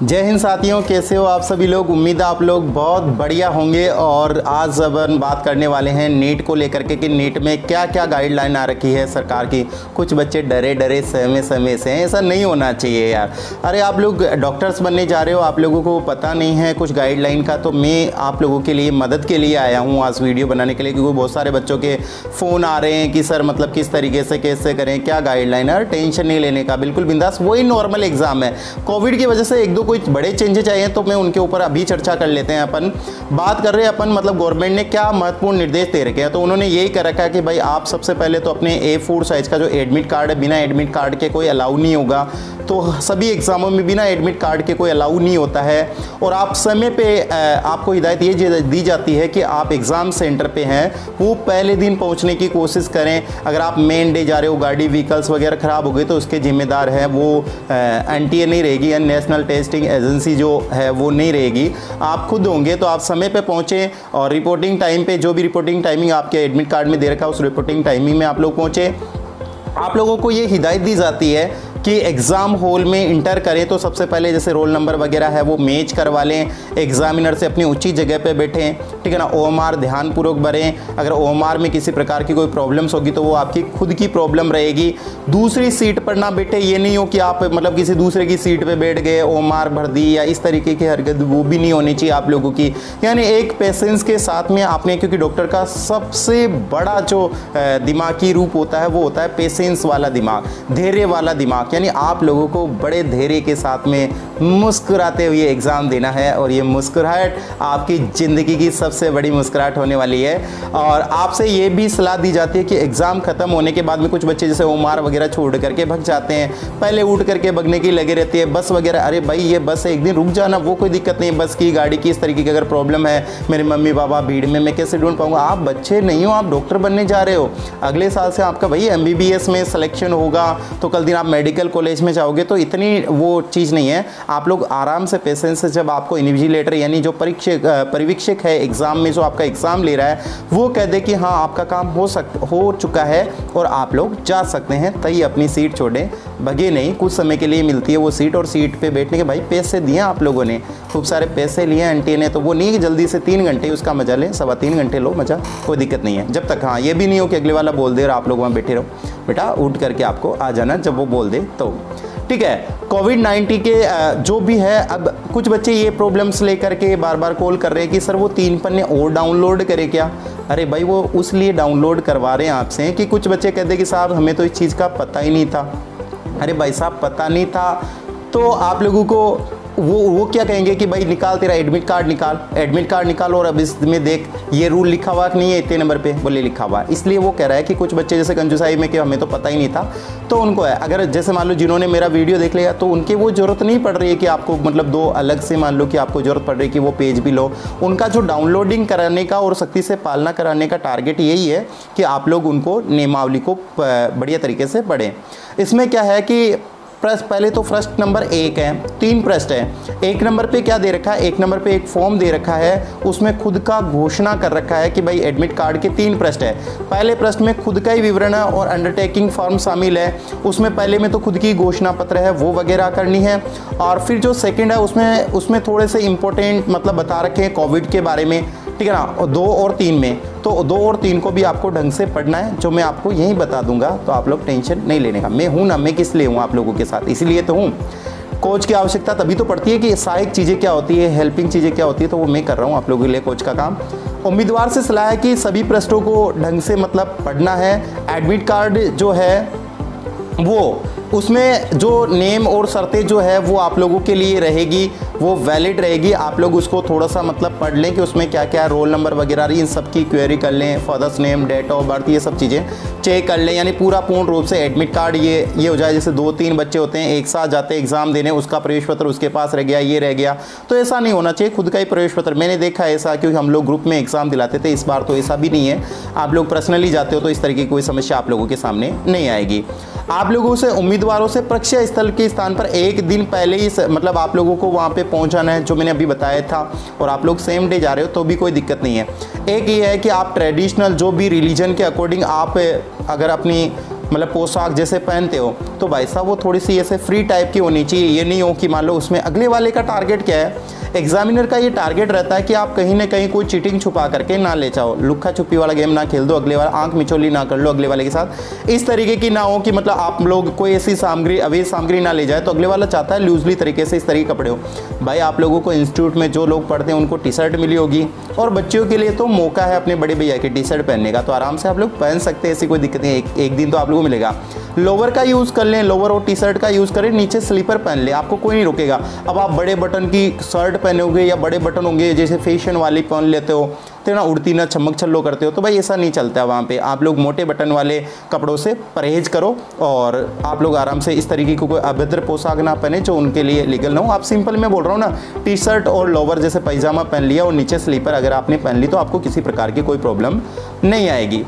जय हिंद साथियों, कैसे हो आप सभी लोग। उम्मीद है आप लोग बहुत बढ़िया होंगे। और आज अपन बात करने वाले हैं नीट को लेकर के कि नीट में क्या क्या गाइडलाइन आ रखी है सरकार की। कुछ बच्चे डरे डरे सहमे से हैं, ऐसा नहीं होना चाहिए यार। अरे आप लोग डॉक्टर्स बनने जा रहे हो, आप लोगों को पता नहीं है कुछ गाइडलाइन का, तो मैं आप लोगों के लिए मदद के लिए आया हूँ आज वीडियो बनाने के लिए, क्योंकि बहुत सारे बच्चों के फ़ोन आ रहे हैं कि सर मतलब किस तरीके से कैसे करें, क्या गाइडलाइन है। टेंशन नहीं लेने का, बिल्कुल बिंदास, वही नॉर्मल एग्जाम है। कोविड की वजह से एक दो कोई बड़े चेंजेस आए हैं तो मैं उनके ऊपर अभी चर्चा कर लेते हैं। अपन बात कर रहे हैं अपन मतलब गवर्नमेंट ने क्या महत्वपूर्ण निर्देश दे रखे हैं। तो उन्होंने यही कर रखा है कि भाई आप सबसे पहले तो अपने A4 साइज़ का जो एडमिट कार्ड है, बिना एडमिट कार्ड के कोई अलाउ नहीं होगा। तो सभी एग्जामों में बिना एडमिट कार्ड के कोई अलाउ नहीं होता है। और आप समय पे आपको हिदायत ये दी जाती है कि आप एग्ज़ाम सेंटर पे हैं वो पहले दिन पहुंचने की कोशिश करें। अगर आप मेन डे जा रहे हो, गाड़ी व्हीकल्स वगैरह ख़राब हो गई तो उसके जिम्मेदार है वो NTA नहीं रहेगी, नेशनल टेस्टिंग एजेंसी जो है वो नहीं रहेगी, आप खुद होंगे। तो आप समय पे पहुँचें और रिपोर्टिंग टाइम पे जो भी रिपोर्टिंग टाइमिंग आपके एडमिट कार्ड में दे रखा है उस रिपोर्टिंग टाइमिंग में आप लोग पहुँचे। आप लोगों को ये हिदायत दी जाती है कि एग्ज़ाम हॉल में इंटर करें तो सबसे पहले जैसे रोल नंबर वगैरह है वो मैच करवा लें, एग्जामिनर से अपनी उचित जगह पे बैठें, ठीक है ना। OMR ध्यानपूर्वक भरें। अगर OMR में किसी प्रकार की कोई प्रॉब्लम्स होगी तो वो आपकी खुद की प्रॉब्लम रहेगी। दूसरी सीट पर ना बैठे, ये नहीं हो कि आप मतलब किसी दूसरे की सीट पर बैठ गए, OMR भर दी या इस तरीके की हरकत, वो भी नहीं होनी चाहिए आप लोगों की। यानी एक पेशेंस के साथ में आपने, क्योंकि डॉक्टर का सबसे बड़ा जो दिमागी रूप होता है वो होता है पेशेंस वाला दिमाग, धैर्य वाला दिमाग। यानी आप लोगों को बड़े धैर्य के साथ में मुस्कुराते हुए एग्ज़ाम देना है और ये मुस्कुराहट आपकी ज़िंदगी की सबसे बड़ी मुस्कुराहट होने वाली है। और आपसे ये भी सलाह दी जाती है कि एग्ज़ाम ख़त्म होने के बाद में कुछ बच्चे जैसे OMR वगैरह छोड़ करके भग जाते हैं, पहले उठ करके भगने की लगे रहती है, बस वगैरह। अरे भाई ये बस है, एक दिन रुक जाना, वो कोई दिक्कत नहीं है। बस की गाड़ी की इस तरीके की अगर प्रॉब्लम है, मेरे मम्मी पापा भीड़ में मैं कैसे ढूंढ पाऊँगा। आप बच्चे नहीं हो, आप डॉक्टर बनने जा रहे हो। अगले साल से आपका भाई MBBS में सिलेक्शन होगा तो कल दिन आप मेडिकल कॉलेज में जाओगे, तो इतनी वो चीज़ नहीं है। आप लोग आराम से पेशेंस से, जब आपको इन्विजिलेटर यानी जो परिवीक्षक है एग्ज़ाम में जो आपका एग्ज़ाम ले रहा है वो कह दे कि हाँ आपका काम हो चुका है और आप लोग जा सकते हैं, तभी अपनी सीट छोड़ें, भगे नहीं। कुछ समय के लिए मिलती है वो सीट, और सीट पे बैठने के भाई पैसे दिए आप लोगों ने, खूब सारे पैसे लिए NTA ने, तो वो नहीं कि जल्दी से 3 घंटे उसका मजा लें, 3.25 घंटे लो मजा, कोई दिक्कत नहीं है। जब तक हाँ ये भी नहीं हो कि अगले वाला बोल दे और आप लोग वहाँ बैठे रहो, बेटा उठ करके आपको आ जाना जब वो बोल दे तो, ठीक है। कोविड-19 के जो भी है, अब कुछ बच्चे ये प्रॉब्लम्स लेकर के बार बार कॉल कर रहे हैं कि सर वो 3 पन्ने और डाउनलोड करें क्या। अरे भाई वो उस लिए डाउनलोड करवा रहे हैं आपसे कि कुछ बच्चे कहते हैं कि साहब हमें तो इस चीज़ का पता ही नहीं था। अरे भाई साहब पता नहीं था तो आप लोगों को वो क्या कहेंगे कि भाई निकाल तेरा एडमिट कार्ड निकाल, और अब इसमें देख ये रूल लिखा हुआ नहीं है इतने नंबर पे, बोले लिखा हुआ। इसलिए वो कह रहा है कि कुछ बच्चे जैसे कंजूसाई में कि हमें तो पता ही नहीं था, तो उनको है। अगर जैसे मान लो जिन्होंने मेरा वीडियो देख लिया तो उनकी वो ज़रूरत नहीं पड़ रही है कि आपको मतलब 2 अलग से, मान लो कि आपको ज़रूरत पड़ रही है कि वो पेज भी लो। उनका जो डाउनलोडिंग कराने का और सख्ती से पालना कराने का टारगेट यही है कि आप लोग उनको नियमावली को बढ़िया तरीके से पढ़ें। इसमें क्या है कि पहले तो प्रश्न नंबर 1 है, 3 प्रश्न है। 1 नंबर पे क्या दे रखा है, 1 नंबर पे एक फॉर्म दे रखा है, उसमें खुद का घोषणा कर रखा है कि भाई एडमिट कार्ड के 3 प्रश्न है। पहले प्रश्न में खुद का ही विवरण और अंडरटेकिंग फॉर्म शामिल है, उसमें पहले में तो खुद की घोषणा पत्र है वो वगैरह करनी है। और फिर जो सेकंड है उसमें थोड़े से इंपॉर्टेंट मतलब बता रखे हैं कोविड के बारे में, ठीक है ना। 2 और 3 में तो 2 और 3 को भी आपको ढंग से पढ़ना है, जो मैं आपको यहीं बता दूंगा, तो आप लोग टेंशन नहीं लेने का। मैं हूं ना, मैं किस लिए हूं आप लोगों के साथ, इसीलिए तो हूं। कोच की आवश्यकता तभी तो पड़ती है कि सहायक चीज़ें क्या होती है, हेल्पिंग चीज़ें क्या होती है, तो वो मैं कर रहा हूँ आप लोगों के लिए कोच का काम। उम्मीदवार से सलाह है कि सभी प्रश्नों को ढंग से मतलब पढ़ना है। एडमिट कार्ड जो है वो उसमें जो नेम और शर्तें जो है वो आप लोगों के लिए रहेगी, वो वैलिड रहेगी। आप लोग उसको थोड़ा सा मतलब पढ़ लें कि उसमें क्या क्या रोल नंबर वगैरह इन सब की क्वेरी कर लें, father's name, date of birth, ये सब चीज़ें चेक कर लें। यानी पूर्ण रूप से एडमिट कार्ड ये हो जाए। जैसे 2-3 बच्चे होते हैं एक साथ जाते हैं एग्ज़ाम देने, उसका प्रवेश पत्र उसके पास रह गया, ये रह गया, तो ऐसा नहीं होना चाहिए। खुद का ही प्रवेश पत्र, मैंने देखा है ऐसा, क्योंकि हम लोग ग्रुप में एग्ज़ाम दिलाते थे। इस बार तो ऐसा भी नहीं है, आप लोग पर्सनली जाते हो तो इस तरीके की कोई समस्या आप लोगों के सामने नहीं आएगी। आप लोगों से उम्मीदवारों से परीक्षा स्थल के स्थान पर 1 दिन पहले ही मतलब आप लोगों को वहाँ पे पहुँचाना है, जो मैंने अभी बताया था। और आप लोग सेम डे जा रहे हो तो भी कोई दिक्कत नहीं है। एक ये है कि आप ट्रेडिशनल जो भी रिलीजन के अकॉर्डिंग आप अगर अपनी मतलब पोशाक जैसे पहनते हो, तो भाई साहब वो थोड़ी सी ऐसे फ्री टाइप की होनी चाहिए। ये नहीं हो कि मान लो उसमें अगले वाले का टारगेट क्या है, एग्जामिनर का ये टारगेट रहता है कि आप कहीं ना कहीं कोई चीटिंग छुपा करके ना ले जाओ, लुक्का छुपी वाला गेम ना खेल दो, अगले वाला आंख मिचौली ना कर लो अगले वाले के साथ, इस तरीके की ना हो कि मतलब आप लोग कोई ऐसी सामग्री अवैध सामग्री ना ले जाए। तो अगले वाला चाहता है लूजली तरीके से इस तरीके के कपड़े हो। भाई आप लोगों को इंस्टीट्यूट में जो लोग पढ़ते हैं उनको टी शर्ट मिली होगी, और बच्चियों के लिए तो मौका है अपने बड़े भैया की टी शर्ट पहनने का, तो आराम से आप लोग पहन सकते हैं, ऐसी कोई दिक्कत नहीं। एक दिन तो आप लोगों को मिलेगा। लोवर का यूज़ कर लें, लोवर और टी शर्ट का यूज़ करें, नीचे स्लीपर पहन ले, आपको कोई नहीं रोकेगा। अब आप बड़े बटन की शर्ट पहनोगे या बड़े बटन होंगे जैसे फैशन वाली पहन लेते हो तो ना उड़ती ना चमक छल्लो करते हो, तो भाई ऐसा नहीं चलता है वहाँ पे। आप लोग मोटे बटन वाले कपड़ों से परहेज करो और आप लोग आराम से इस तरीके की कोई अभद्र पोशाक ना पहने जो उनके लिए लीगल ना हो। आप सिंपल मैं बोल रहा हूँ ना, टी शर्ट और लोवर जैसे पैजामा पहन लिया और नीचे स्लीपर अगर आपने पहन ली तो आपको किसी प्रकार की कोई प्रॉब्लम नहीं आएगी।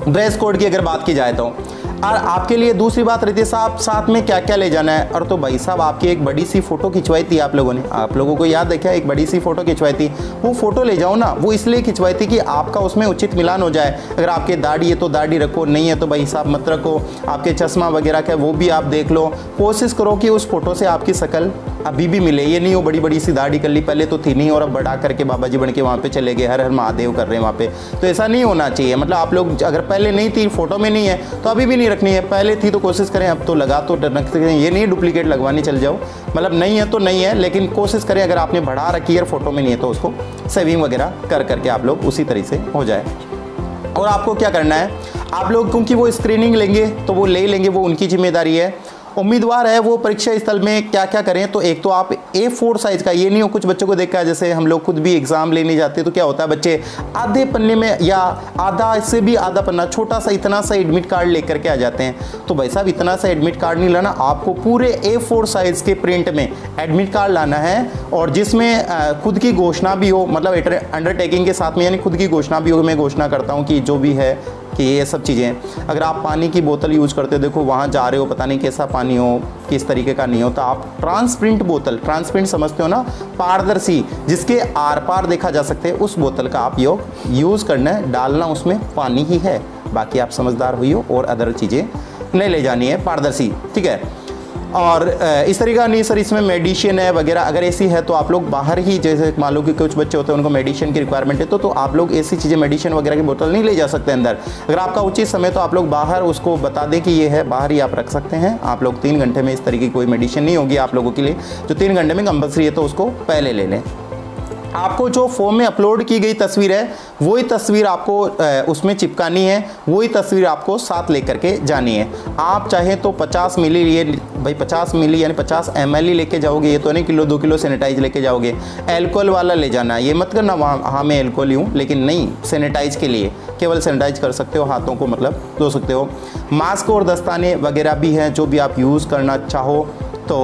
ड्रेस कोड की अगर बात की जाए तो और आपके लिए दूसरी बात रहती है साहब साथ में क्या क्या ले जाना है। और तो भाई साहब आपकी एक बड़ी सी फोटो खिंचवाई थी आप लोगों ने, आप लोगों को याद है क्या, एक बड़ी सी फोटो खिंचवाई थी। वो फोटो ले जाओ ना, वो इसलिए खिंचवाई थी कि आपका उसमें उचित मिलान हो जाए। अगर आपके दाढ़ी है तो दाढ़ी रखो, नहीं है तो भाई साहब मत रखो। आपके चश्मा वगैरह का वो भी आप देख लो, कोशिश करो कि उस फोटो से आपकी शक्ल अभी भी मिले। ये नहीं हो बड़ी बड़ी सी दाढ़ी कर ली, पहले तो थी नहीं और अब बढ़ा करके बाबा जी बन के वहाँ पे चले गए, हर हर महादेव कर रहे हैं वहाँ पे, तो ऐसा नहीं होना चाहिए। मतलब आप लोग अगर पहले नहीं थी फोटो में नहीं है तो अभी भी नहीं रखनी है, पहले थी तो कोशिश करें अब तो लगा तो रखते हैं। ये नहीं डुप्लीकेट लगवानी चल जाओ, मतलब नहीं है तो नहीं है, लेकिन कोशिश करें अगर आपने बढ़ा रखी है फोटो में नहीं है तो उसको सेविंग वगैरह कर करके आप लोग उसी तरीके से हो जाए। और आपको क्या करना है, आप लोग क्योंकि वो स्क्रीनिंग लेंगे तो वो ले लेंगे, वो उनकी जिम्मेदारी है। उम्मीदवार है वो परीक्षा स्थल में क्या क्या करें, तो एक तो आप A4 साइज का, ये नहीं हो कुछ बच्चों को देखा है जैसे हम लोग खुद भी एग्जाम लेने जाते हैं तो क्या होता है बच्चे आधे पन्ने में या आधा इससे भी आधा पन्ना छोटा सा इतना सा एडमिट कार्ड लेकर के आ जाते हैं। तो भाई साहब इतना सा एडमिट कार्ड नहीं लाना, आपको पूरे A4 साइज के प्रिंट में एडमिट कार्ड लाना है और जिसमें खुद की घोषणा भी हो, मतलब अंडरटेकिंग के साथ में, यानी खुद की घोषणा भी हो, मैं घोषणा करता हूँ कि जो भी है कि ये सब चीज़ें। अगर आप पानी की बोतल यूज़ करते हो, देखो वहाँ जा रहे हो पता नहीं कैसा पानी हो किस तरीके का नहीं हो, तो आप ट्रांसपेरेंट बोतल, ट्रांसपेरेंट समझते हो ना, पारदर्शी जिसके आर पार देखा जा सकते हैं, उस बोतल का आप यूज़ करना है। डालना उसमें पानी ही है, बाकी आप समझदार हुई हो और अदर चीज़ें नहीं ले जानी है, पारदर्शी, ठीक है। और इस तरीका नहीं सर इसमें मेडिसिन है वगैरह, अगर ऐसी है तो आप लोग बाहर ही, जैसे मान लो कि कुछ बच्चे होते हैं उनको मेडिसिन की रिक्वायरमेंट है तो आप लोग ऐसी चीज़ें मेडिसिन वगैरह की बोतल नहीं ले जा सकते अंदर। अगर आपका उचित समय तो आप लोग बाहर उसको बता दें कि ये है, बाहर ही आप रख सकते हैं। आप लोग 3 घंटे में इस तरीके की कोई मेडिसिन नहीं होगी आप लोगों के लिए, जो 3 घंटे में कंपल्सरी है तो उसको पहले ले लें। आपको जो फॉर्म में अपलोड की गई तस्वीर है वही तस्वीर आपको उसमें चिपकानी है, वही तस्वीर आपको साथ लेकर के जानी है। आप चाहें तो 50 मिली लिए भाई 50 मिली यानी 50 ml ही लेके जाओगे, ये तो नहीं किलो 2 किलो सैनिटाइज लेके जाओगे। एल्कोहल वाला ले जाना, ये मत करना वहाँ हाँ मैं एल्कोहल हूँ, लेकिन नहीं, सैनिटाइज के लिए केवल सैनिटाइज कर सकते हो, हाथों को मतलब धो सकते हो। मास्क और दस्ताने वगैरह भी हैं जो भी आप यूज़ करना चाहो तो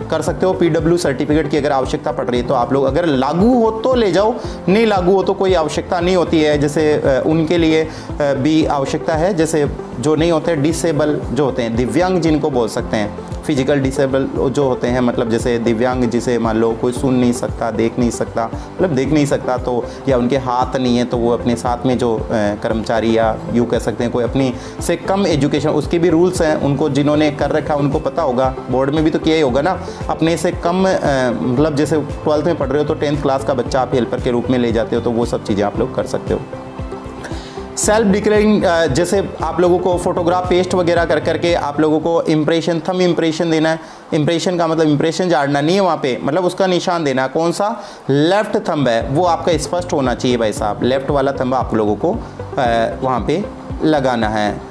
कर सकते हो। PW सर्टिफिकेट की अगर आवश्यकता पड़ रही है तो आप लोग अगर लागू हो तो ले जाओ, नहीं लागू हो तो कोई आवश्यकता नहीं होती है। जैसे उनके लिए भी आवश्यकता है, जैसे जो नहीं होते डिसेबल जो होते हैं, दिव्यांग जिनको बोल सकते हैं, फिजिकल डिसेबल जो होते हैं, मतलब जैसे दिव्यांग जिसे मान लो कोई सुन नहीं सकता, देख नहीं सकता, मतलब देख नहीं सकता तो, या उनके हाथ नहीं है तो वो अपने साथ में जो कर्मचारी या यूँ कह सकते हैं कोई अपनी से कम एजुकेशन, उसके भी रूल्स हैं, उनको जिन्होंने कर रखा उनको पता होगा, बोर्ड में भी तो किया ही होगा ना। अपने से कम मतलब जैसे 12th में पढ़ रहे हो तो 10th क्लास का बच्चा आप हेल्पर के रूप में ले जाते हो, तो वो सब चीज़ें आप लोग कर सकते हो। सेल्फ डिक्लेयरिंग, जैसे आप लोगों को फोटोग्राफ पेस्ट वगैरह कर करके आप लोगों को इम्प्रेशन, थंब इम्प्रेशन देना है। इम्प्रेशन का मतलब इम्प्रेशन झाड़ना नहीं है वहाँ पे, मतलब उसका निशान देना है। कौन सा? लेफ़्ट थंब है वो आपका स्पष्ट होना चाहिए भाई साहब, लेफ़्ट वाला थंब आप लोगों को वहाँ पे लगाना है।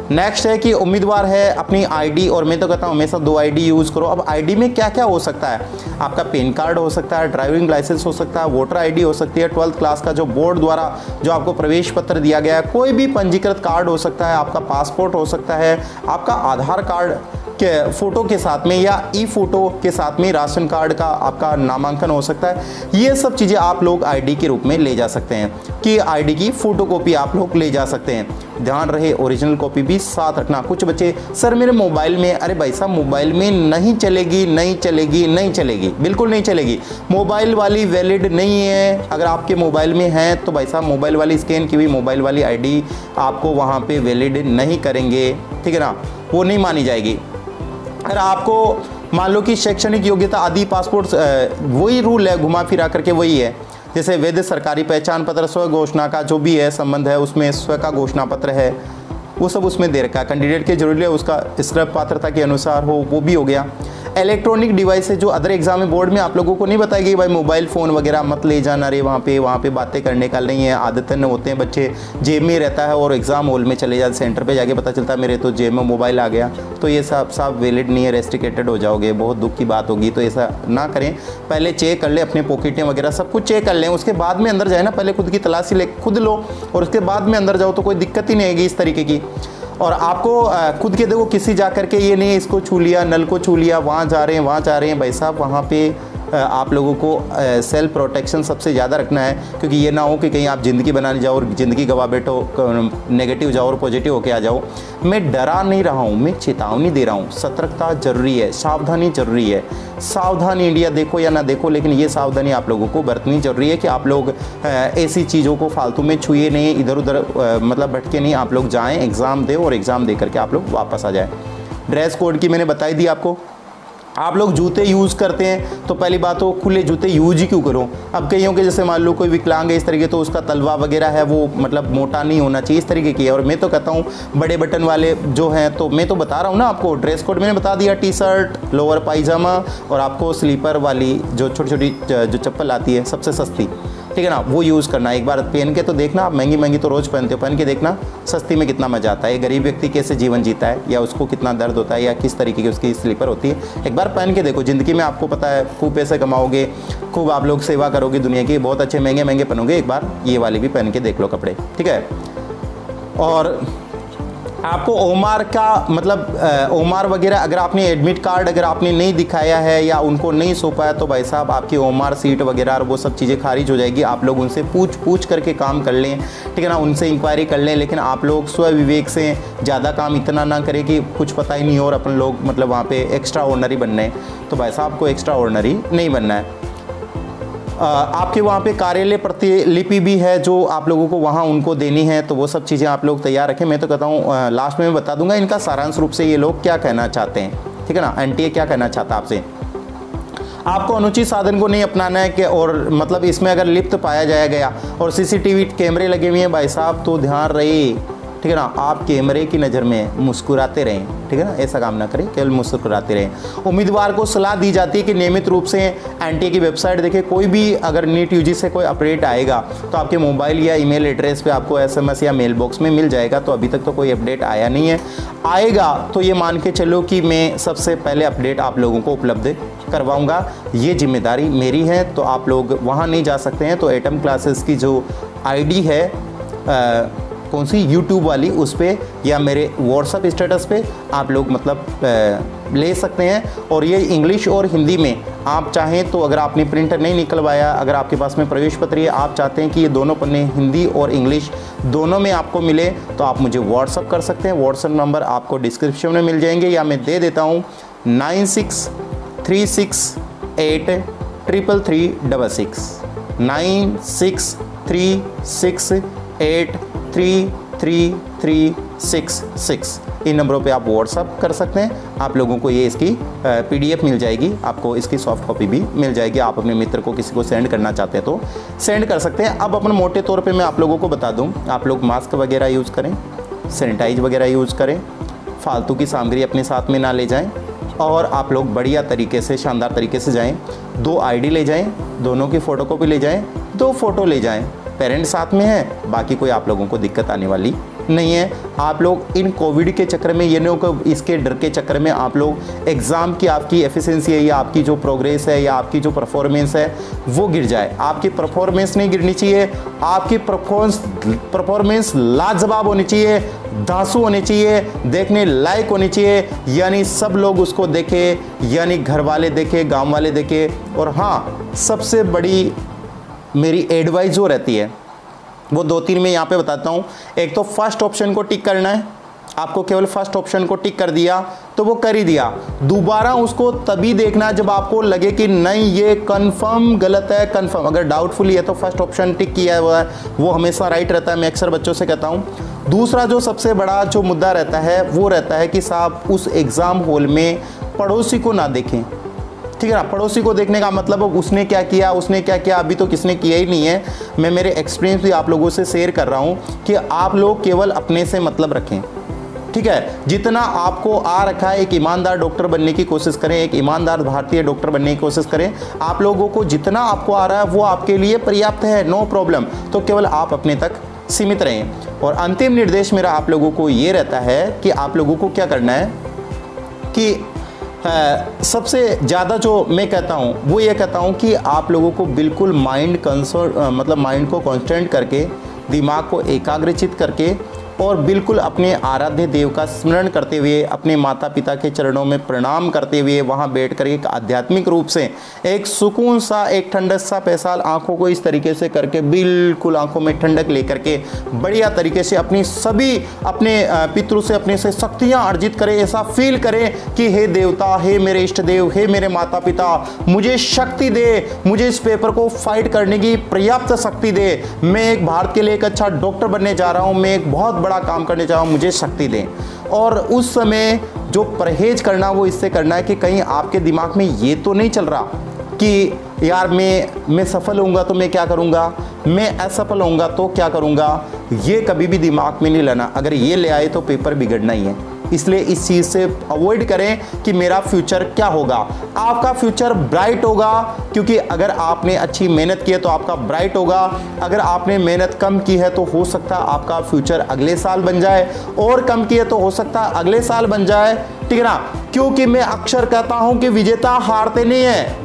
नेक्स्ट है कि उम्मीदवार है अपनी आईडी, और मैं तो कहता हूँ हमेशा 2 आईडी यूज़ करो। अब आईडी में क्या क्या हो सकता है, आपका पैन कार्ड हो सकता है, ड्राइविंग लाइसेंस हो सकता है, वोटर आईडी हो सकती है, 12th क्लास का जो बोर्ड द्वारा जो आपको प्रवेश पत्र दिया गया है, कोई भी पंजीकृत कार्ड हो सकता है, आपका पासपोर्ट हो सकता है, आपका आधार कार्ड के फ़ोटो के साथ में या ई-फ़ोटो के साथ में राशन कार्ड का आपका नामांकन हो सकता है। ये सब चीज़ें आप लोग आईडी के रूप में ले जा सकते हैं कि आईडी की फ़ोटोकॉपी आप लोग ले जा सकते हैं। ध्यान रहे ओरिजिनल कॉपी भी साथ रखना। कुछ बच्चे सर मेरे मोबाइल में, अरे भाई साहब मोबाइल में नहीं चलेगी, नहीं चलेगी, नहीं चलेगी, बिल्कुल नहीं चलेगी। मोबाइल वाली वैलिड नहीं है। अगर आपके मोबाइल में है तो भाई साहब मोबाइल वाली स्कैन की हुई मोबाइल वाली आईडी आपको वहाँ पे वैलिड नहीं करेंगे। ठीक है ना, वो नहीं मानी जाएगी। अगर आपको मान लो कि शैक्षणिक योग्यता आदि पासपोर्ट, वही रूल है, घुमा फिरा करके वही है। जैसे वैध सरकारी पहचान पत्र, स्व घोषणा का जो भी है संबंध है, उसमें स्व का घोषणा पत्र है, वो सब उसमें दे रखा है। कैंडिडेट के जरूरी है उसका स्क्रब पात्रता के अनुसार हो, वो भी हो गया। इलेक्ट्रॉनिक डिवाइस है जो अदर एग्जाम में बोर्ड में आप लोगों को नहीं बताएगी भाई मोबाइल फ़ोन वगैरह मत ले जाना रे, वहाँ पे बातें करने का नहीं है। आदतन होते हैं बच्चे, जेब में रहता है और एग्ज़ाम हॉल में चले जाते, सेंटर पे जाके पता चलता है मेरे तो जेब में मोबाइल आ गया, तो ये सब वैलिड नहीं है, रेस्ट्रिकेटेड हो जाओगे, बहुत दुख की बात होगी। तो ऐसा ना करें, पहले चेक कर ले अपने पॉकेटें वगैरह सब कुछ चेक कर लें, उसके बाद में अंदर जाए ना, पहले खुद की तलाशी ले खुद लो और उसके बाद में अंदर जाओ, तो कोई दिक्कत ही नहीं आएगी इस तरीके की। और आपको खुद के देखो किसी जा करके ये नहीं इसको छू लिया, नल को छू लिया, वहाँ जा रहे हैं भाई साहब, वहाँ पे आप लोगों को सेल्फ प्रोटेक्शन सबसे ज़्यादा रखना है, क्योंकि ये ना हो कि कहीं आप ज़िंदगी बनाने जाओ और ज़िंदगी गवा बैठो, नेगेटिव जाओ और पॉजिटिव होके आ जाओ। मैं डरा नहीं रहा हूँ, मैं चेतावनी दे रहा हूँ। सतर्कता जरूरी है, सावधानी जरूरी है। सावधान इंडिया देखो या ना देखो, लेकिन ये सावधानी आप लोगों को बरतनी जरूरी है कि आप लोग ऐसी चीज़ों को फालतू में छुए नहीं, इधर उधर मतलब भटके नहीं, आप लोग जाएँ एग्ज़ाम दें और एग्ज़ाम दे करके आप लोग वापस आ जाएँ। ड्रेस कोड की मैंने बताई दी आपको। आप लोग जूते यूज़ करते हैं तो पहली बात हो खुले जूते यूज ही क्यों करो। अब कईयों के जैसे मान लो कोई विकलांग है इस तरीके, तो उसका तलवा वगैरह है वो मतलब मोटा नहीं होना चाहिए, इस तरीके की है। और मैं तो कहता हूँ बड़े बटन वाले जो हैं, तो मैं तो बता रहा हूँ ना आपको, ड्रेस कोड मैंने बता दिया, टी शर्ट, लोअर पायजामा और आपको स्लीपर वाली जो छोटी छोटी जो चप्पल आती है सबसे सस्ती, ठीक है ना, वो यूज़ करना। एक बार पहन के तो देखना, आप महंगी महंगी तो रोज़ पहनते हो, पहन के देखना सस्ती में कितना मज़ा आता है, गरीब व्यक्ति कैसे जीवन जीता है या उसको कितना दर्द होता है या किस तरीके की उसकी स्लीपर होती है। एक बार पहन के देखो, ज़िंदगी में आपको पता है खूब पैसे कमाओगे, खूब आप लोग सेवा करोगे दुनिया की, बहुत अच्छे महंगे महंगे पहनोगे। एक बार ये वाले भी पहन के देख लो कपड़े, ठीक है। और आपको ओमार का मतलब ओमार वगैरह अगर आपने एडमिट कार्ड अगर आपने नहीं दिखाया है या उनको नहीं सौंपा है, तो भाई साहब आपकी ओमार सीट वगैरह और वो सब चीज़ें खारिज हो जाएगी। आप लोग उनसे पूछ करके काम कर लें, ठीक है ना, उनसे इंक्वायरी कर लें। लेकिन आप लोग स्व विवेक से ज़्यादा काम इतना ना करें कि कुछ पता ही नहीं हो और अपन लोग मतलब वहाँ पे एक्स्ट्रा ऑर्डनरी बनना है, तो भाई साहब आपको एक्स्ट्रा ऑर्डनरी नहीं बनना है। आपके वहाँ पे कार्यालय प्रतिलिपि भी है जो आप लोगों को वहाँ उनको देनी है, तो वो सब चीज़ें आप लोग तैयार रखें। मैं तो कहता हूँ लास्ट में मैं बता दूंगा इनका सारांश रूप से ये लोग क्या कहना चाहते हैं, ठीक है ना। एनटीए क्या कहना चाहता है आपसे, आपको अनुचित साधन को नहीं अपनाना है कि और मतलब इसमें अगर लिप्त पाया जाया गया और सीसीटीवी कैमरे लगे हुए हैं भाई साहब, तो ध्यान रहे, ठीक है ना, आप कैमरे की नज़र में मुस्कुराते रहें, ठीक है ना, ऐसा काम ना करें, केवल मुस्कुराते रहें। उम्मीदवार को सलाह दी जाती है कि नियमित रूप से एनटीए की वेबसाइट देखें। कोई भी अगर नीट यूजी से कोई अपडेट आएगा तो आपके मोबाइल या ईमेल एड्रेस पे आपको एसएमएस या मेल बॉक्स में मिल जाएगा। तो अभी तक तो कोई अपडेट आया नहीं है, आएगा तो ये मान के चलो कि मैं सबसे पहले अपडेट आप लोगों को उपलब्ध करवाऊँगा, ये जिम्मेदारी मेरी है। तो आप लोग वहाँ नहीं जा सकते हैं तो एटम क्लासेस की जो ID है कौन सी यूट्यूब वाली, उस पर या मेरे व्हाट्सअप स्टेटस पे आप लोग मतलब ले सकते हैं। और ये इंग्लिश और हिंदी में आप चाहें तो, अगर आपने प्रिंटर नहीं निकलवाया, अगर आपके पास में प्रवेश पत्र है, आप चाहते हैं कि ये दोनों पन्ने हिंदी और इंग्लिश दोनों में आपको मिले, तो आप मुझे व्हाट्सअप कर सकते हैं। व्हाट्सअप नंबर आपको डिस्क्रिप्शन में मिल जाएंगे या मैं दे देता हूँ 9636833366 9636833366। इन नंबरों पे आप व्हाट्सअप कर सकते हैं। आप लोगों को ये इसकी PDF मिल जाएगी, आपको इसकी सॉफ्ट कॉपी भी मिल जाएगी। आप अपने मित्र को किसी को सेंड करना चाहते हैं तो सेंड कर सकते हैं। अब अपन मोटे तौर पे मैं आप लोगों को बता दूं, आप लोग मास्क वगैरह यूज़ करें, सैनिटाइज वगैरह यूज़ करें, फालतू की सामग्री अपने साथ में ना ले जाएँ और आप लोग बढ़िया तरीके से शानदार तरीके से जाएँ। 2 ID ले जाएँ, दोनों की फ़ोटोकॉपी ले जाएँ, 2 फ़ोटो ले जाएँ, पेरेंट्स साथ में है, बाकी कोई आप लोगों को दिक्कत आने वाली नहीं है। आप लोग इन कोविड के चक्कर में, ये नहीं कि इसके डर के चक्कर में आप लोग एग्ज़ाम की आपकी एफिशिएंसी है या आपकी जो प्रोग्रेस है या आपकी जो परफॉर्मेंस है वो गिर जाए। आपकी परफॉर्मेंस नहीं गिरनी चाहिए, आपकी परफॉर्मेंस लाजवाब होनी चाहिए, धांसू होनी चाहिए, देखने लायक होनी चाहिए, यानी सब लोग उसको देखें, यानी घर वाले देखें, गाँव वाले देखें। और हाँ, सबसे बड़ी मेरी एडवाइस जो रहती है वो 2-3 मैं यहाँ पे बताता हूँ। एक तो फर्स्ट ऑप्शन को टिक करना है, आपको केवल फर्स्ट ऑप्शन को टिक कर दिया तो वो कर ही दिया। दोबारा उसको तभी देखना जब आपको लगे कि नहीं ये कंफर्म गलत है, कंफर्म अगर डाउटफुल है तो फर्स्ट ऑप्शन टिक किया हुआ है वो हमेशा राइट रहता है, मैं अक्सर बच्चों से कहता हूँ। दूसरा जो सबसे बड़ा जो मुद्दा रहता है वो रहता है कि साहब उस एग्ज़ाम हॉल में पड़ोसी को ना देखें, ठीक है ना। पड़ोसी को देखने का मतलब उसने क्या किया, उसने क्या किया, अभी तो किसने किया ही नहीं है। मैं मेरे एक्सपीरियंस भी आप लोगों से शेयर कर रहा हूँ कि आप लोग केवल अपने से मतलब रखें, ठीक है। जितना आपको आ रखा है एक ईमानदार डॉक्टर बनने की कोशिश करें, एक ईमानदार भारतीय डॉक्टर बनने की कोशिश करें। आप लोगों को जितना आपको आ रहा है वो आपके लिए पर्याप्त है, नो प्रॉब्लम। तो केवल आप अपने तक सीमित रहें। और अंतिम निर्देश मेरा आप लोगों को ये रहता है कि आप लोगों को क्या करना है कि सबसे ज़्यादा जो मैं कहता हूँ वो ये कहता हूँ कि आप लोगों को बिल्कुल माइंड को कॉन्सेंट्रेट करके, दिमाग को एकाग्रचित करके और बिल्कुल अपने आराध्य देव का स्मरण करते हुए, अपने माता पिता के चरणों में प्रणाम करते हुए वहाँ बैठ कर एक आध्यात्मिक रूप से एक सुकून सा, एक ठंडक सा पैसाल आँखों को इस तरीके से करके, बिल्कुल आँखों में ठंडक लेकर के बढ़िया तरीके से अपनी सभी अपने पितरों से अपने से शक्तियाँ अर्जित करें। ऐसा फील करें कि हे देवता, हे मेरे इष्ट देव, हे मेरे माता पिता, मुझे शक्ति दे, मुझे इस पेपर को फाइट करने की पर्याप्त शक्ति दे। मैं एक भारत के लिए एक अच्छा डॉक्टर बनने जा रहा हूँ, मैं एक बहुत बड़ा काम करने जा रहा हूं, मुझे शक्ति दें। और उस समय जो परहेज करना वो इससे करना है कि कहीं आपके दिमाग में ये तो नहीं चल रहा कि यार मैं सफल होऊंगा तो मैं क्या करूंगा, मैं असफल होऊंगा तो क्या करूंगा। ये कभी भी दिमाग में नहीं लाना। अगर ये ले आए तो पेपर बिगड़ना ही है। इसलिए इस चीज़ से अवॉइड करें कि मेरा फ्यूचर क्या होगा। आपका फ्यूचर ब्राइट होगा, क्योंकि अगर आपने अच्छी मेहनत की है तो आपका ब्राइट होगा। अगर आपने मेहनत कम की है तो हो सकता है आपका फ्यूचर अगले साल बन जाए, और कम की है तो हो सकता है अगले साल बन जाए, ठीक है ना। क्योंकि मैं अक्सर कहता हूं कि विजेता हारते नहीं है,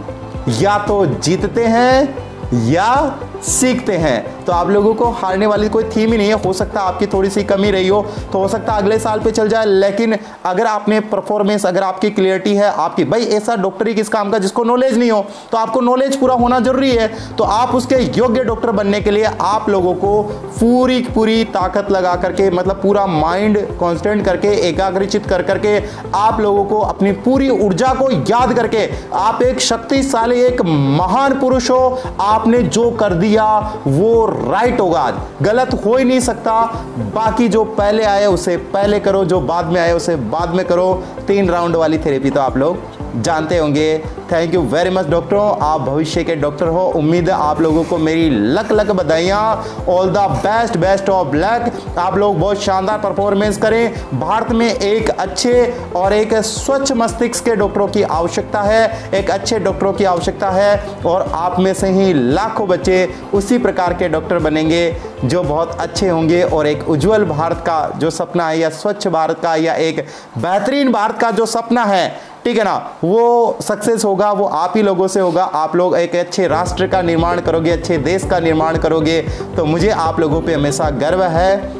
या तो जीतते हैं या सीखते हैं। तो आप लोगों को हारने वाली कोई थीम ही नहीं है। हो सकता है आपकी थोड़ी सी कमी रही हो तो हो सकता है अगले साल पे चल जाए, लेकिन अगर आपने परफॉर्मेंस, अगर आपकी क्लियरिटी है आपकी, भाई ऐसा डॉक्टर ही किस काम का जिसको नॉलेज नहीं हो, तो आपको नॉलेज पूरा होना जरूरी है। तो आप उसके योग्य डॉक्टर बनने के लिए आप लोगों को पूरी ताकत लगा करके, मतलब पूरा माइंड कॉन्सेंट्रेट करके, एकाग्रचित कर करके, आप लोगों को अपनी पूरी ऊर्जा को याद करके, आप एक शक्तिशाली, एक महान पुरुष हो। आपने जो कर दिया वो राइट होगा, आज गलत हो ही नहीं सकता। बाकी जो पहले आए उसे पहले करो, जो बाद में आए उसे बाद में करो। 3 राउंड वाली थेरेपी तो आप लोग जानते होंगे। थैंक यू वेरी मच डॉक्टरों, आप भविष्य के डॉक्टर हो। उम्मीद है आप लोगों को मेरी लक बधाइयाँ। All the best of luck. आप लोग बहुत शानदार परफॉर्मेंस करें। भारत में एक अच्छे और एक स्वच्छ मस्तिष्क के डॉक्टरों की आवश्यकता है, एक अच्छे डॉक्टरों की आवश्यकता है, और आप में से ही लाखों बच्चे उसी प्रकार के डॉक्टर बनेंगे जो बहुत अच्छे होंगे, और एक उज्जवल भारत का जो सपना है, या स्वच्छ भारत का, या एक बेहतरीन भारत का जो सपना है, ठीक है ना, वो सक्सेस होगा, वो आप ही लोगों से होगा। आप लोग एक अच्छे राष्ट्र का निर्माण करोगे, अच्छे देश का निर्माण करोगे, तो मुझे आप लोगों पे हमेशा गर्व है।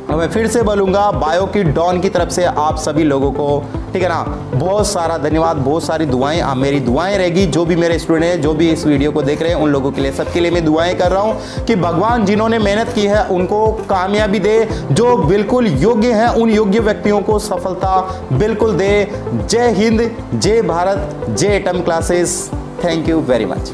मैं फिर से बोलूँगा, बायो की डॉन की तरफ से आप सभी लोगों को, ठीक है ना, बहुत सारा धन्यवाद, बहुत सारी दुआएं, मेरी दुआएं रहेगी। जो भी मेरे स्टूडेंट हैं, जो भी इस वीडियो को देख रहे हैं, उन लोगों के लिए, सबके लिए मैं दुआएं कर रहा हूं कि भगवान जिन्होंने मेहनत की है उनको कामयाबी दे, जो बिल्कुल योग्य हैं उन योग्य व्यक्तियों को सफलता बिल्कुल दे। जय हिंद, जय भारत, जय atom classes. Thank you very much.